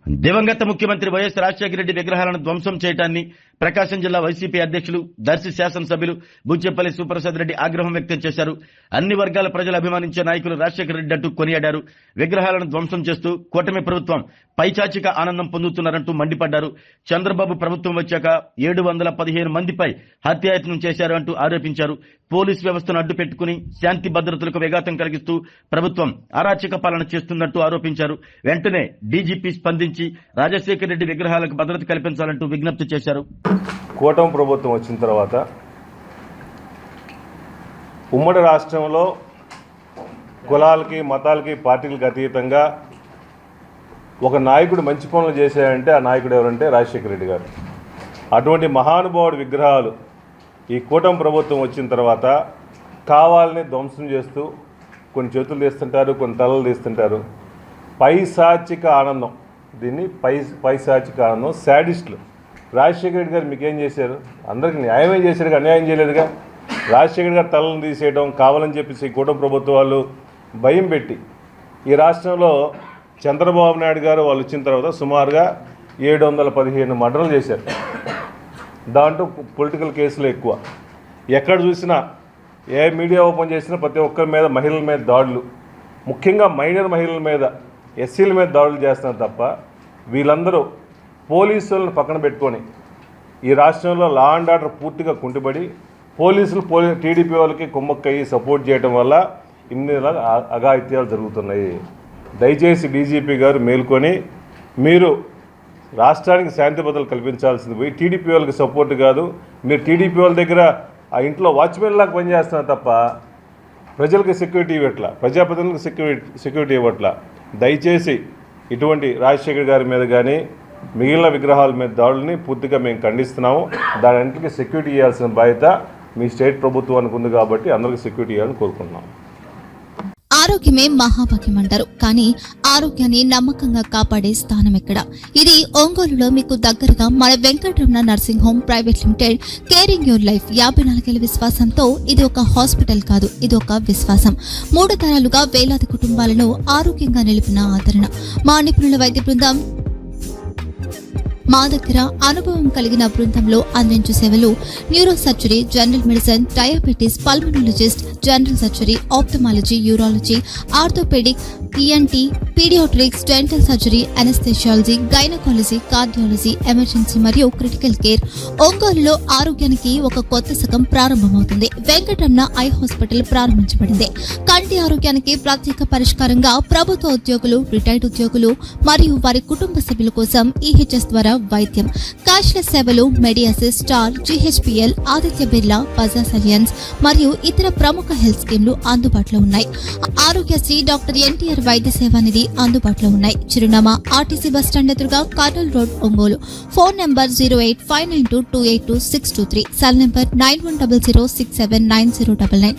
దివంగత ముఖ్యమంత్రి వైఎస్ రాజశేఖర రెడ్డి విగ్రహాలను ధ్వంసం చేయడాన్ని ప్రకాశం జిల్లా వైసీపీ అధ్యక్షులు దర్శి శాసనసభ్యులు బుచ్చెపల్లి సుప్రసాద్ రెడ్డి ఆగ్రహం వ్యక్తం చేశారు. అన్ని వర్గాల ప్రజలు అభిమానించే నాయకులు రాజశేఖర రెడ్డి అంటూ కొనియాడారు. విగ్రహాలను ధ్వంసం చేస్తూ కూటమి ప్రభుత్వం పైచాచిక ఆనందం పొందుతున్నారంటూ మండిపడ్డారు. చంద్రబాబు ప్రభుత్వం వచ్చాక 715 మందిపై హత్యాయత్నం చేశారు అంటూ ఆరోపించారు. పోలీసు వ్యవస్థను అడ్డు పెట్టుకుని శాంతి భద్రతలకు విఘాతం కలిగిస్తూ ప్రభుత్వం అరాచక పాలన చేస్తుందంటూ ఆరోపించారు. వెంటనే డీజీపీ స్పందించి రాజశేఖర రెడ్డి విగ్రహాలకు భద్రత కల్పించాలంటూ విజ్ఞప్తి చేశారు. కూటమి ప్రభుత్వం వచ్చిన తర్వాత ఉమ్మడి రాష్ట్రంలో కులాలకి మతాలకి పార్టీలకు అతీతంగా ఒక నాయకుడు మంచి పనులు చేశారంటే ఆ నాయకుడు ఎవరంటే రాజశేఖర రెడ్డి గారు. అటువంటి మహానుభావుడి విగ్రహాలు ఈ కూటమి ప్రభుత్వం వచ్చిన తర్వాత కావాలని ధ్వంసం చేస్తూ కొన్ని చేతులు తీస్తుంటారు, కొన్ని తలలు తీస్తుంటారు. పైశాచిక ఆనందం, దీన్ని పైశాచిక ఆనందం. శాడిస్టులు. రాజశేఖర రెడ్డి గారు మీకేం చేశారు? అందరికీ న్యాయమే చేశారు, అన్యాయం చేయలేదుగా. రాజశేఖర గారు తలను తీసేయడం కావాలని చెప్పేసి కూటమి ప్రభుత్వం వాళ్ళు భయం పెట్టి ఈ రాష్ట్రంలో చంద్రబాబు నాయుడు గారు వాళ్ళు వచ్చిన తర్వాత సుమారుగా 715 మర్డర్లు చేశారు. దాంట్లో పొలిటికల్ కేసులు ఎక్కువ. ఎక్కడ చూసినా ఏ మీడియా ఓపెన్ చేసినా ప్రతి ఒక్కరి మీద మహిళల మీద దాడులు, ముఖ్యంగా మైనర్ మహిళల మీద, ఎస్సీల మీద దాడులు చేస్తున్నారు తప్ప వీళ్ళందరూ పోలీసులను పక్కన పెట్టుకొని ఈ రాష్ట్రంలో లా అండ్ ఆర్డర్ పూర్తిగా కుంటుబడి పోలీసులు టీడీపీ వాళ్ళకి కుమ్మక్కయ్యి సపోర్ట్ చేయడం వల్ల ఇన్ని అఘాయిత్యాలు జరుగుతున్నాయి. దయచేసి డీజీపీ గారు మేల్కొని మీరు రాష్ట్రానికి శాంతి భద్రతలు కల్పించాల్సింది పోయి టీడీపీ వాళ్ళకి సపోర్ట్ కాదు, మీరు టీడీపీ వాళ్ళ దగ్గర ఆ ఇంట్లో వాచ్మెన్ లాగా పనిచేస్తున్నారు తప్ప ప్రజలకు సెక్యూరిటీ ఇవ్వట్లా, ప్రజాప్రతినిధులకు సెక్యూరిటీ ఇవ్వట్లా. దయచేసి ఇటువంటి రాజశేఖర్ గారి మీద కానీ మిగిలిన విగ్రహాల మీద దాడుల్ని పూర్తిగా మేము ఖండిస్తున్నాము. దానికి సెక్యూరిటీ ఇవ్వాల్సిన బాధ్యత మీ స్టేట్ ప్రభుత్వానికి ఉంది కాబట్టి అందరికీ సెక్యూరిటీ ఇవ్వాలని కోరుకుంటున్నాం. ఆరోగ్యమే మహాభాగ్యం అంటారు, కానీ ఆరోగ్యాన్ని నమ్మకంగా కాపాడే స్థానం ఎక్కడ? ఇది ఒంగోలులో మీకు దగ్గరగా మన Venkataramana nursing home private limited. Caring your life 54 ఏళ్ల విశ్వాసంతో ఇది ఒక హాస్పిటల్ కాదు, ఇది ఒక విశ్వాసం. 3 తరాలుగా వేలాది కుటుంబాలను ఆరోగ్యంగా నిలిపిన ఆదరణ. మా నిపుణుల వైద్య బృందం మా దగ్గర అనుభవం కలిగిన బృందంలో అందించే సేవలు neuro surgery, general medicine, diabetes, pulmonologist, general surgery, ophthalmology, urology, orthopaedic, ENT, paediatrics, dental surgery, anaesthesiology, gynaecology, cardiology, emergency మరియు క్రిటికల్ కేర్. ఒంగోలులో ఆరోగ్యానికి ఒక కొత్త శకం ప్రారంభమవుతుంది. వెంకటరమణ ఐ హాస్పిటల్ ప్రారంభించబడింది. కంటి ఆరోగ్యానికి ప్రత్యేక పరిష్కారంగా ప్రభుత్వ ఉద్యోగులు, రిటైర్డ్ ఉద్యోగులు మరియు వారి కుటుంబ సభ్యుల కోసం ఈహెచ్ఎస్ ద్వారా వైద్యం. క్యాష్లెస్ సేవలు మెడియాసిస్, స్టార్, జీహెచ్పీఎల్, ఆదిత్య బిర్లా, బజాజ్ అలియన్స్ మరియు ఇతర ప్రముఖ హెల్త్ స్కీమ్లు అందుబాటులో ఉన్నాయి. ఆరోగ్యశ్రీ, డాక్టర్ ఎన్టీఆర్ వైద్య సేవా నిధి అందుబాటులో ఉన్నాయి. చిరునామా ఆర్టీసీ బస్టాండ్ ఎదురుగా, Kurnool road, Ongole. Phone number 08592282623, cell number 9100679099.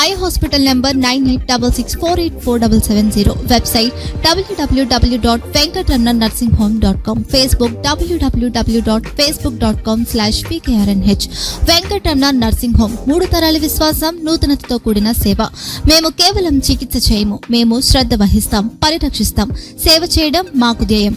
Eye hospital number 9866484770. Website www.venkatramanarsinghome.com. Facebook www.facebook.com/pkrnh. Venkataramana nursing home 3 తరాల విశ్వాసం, నూతనతతో కూడిన సేవ. మేము కేవలం చికిత్స చేయము, మేము శ్రద్ధ వహిస్తాం, పరిరక్షిస్తాం. సేవ చేయడం మాకు ధ్యేయం.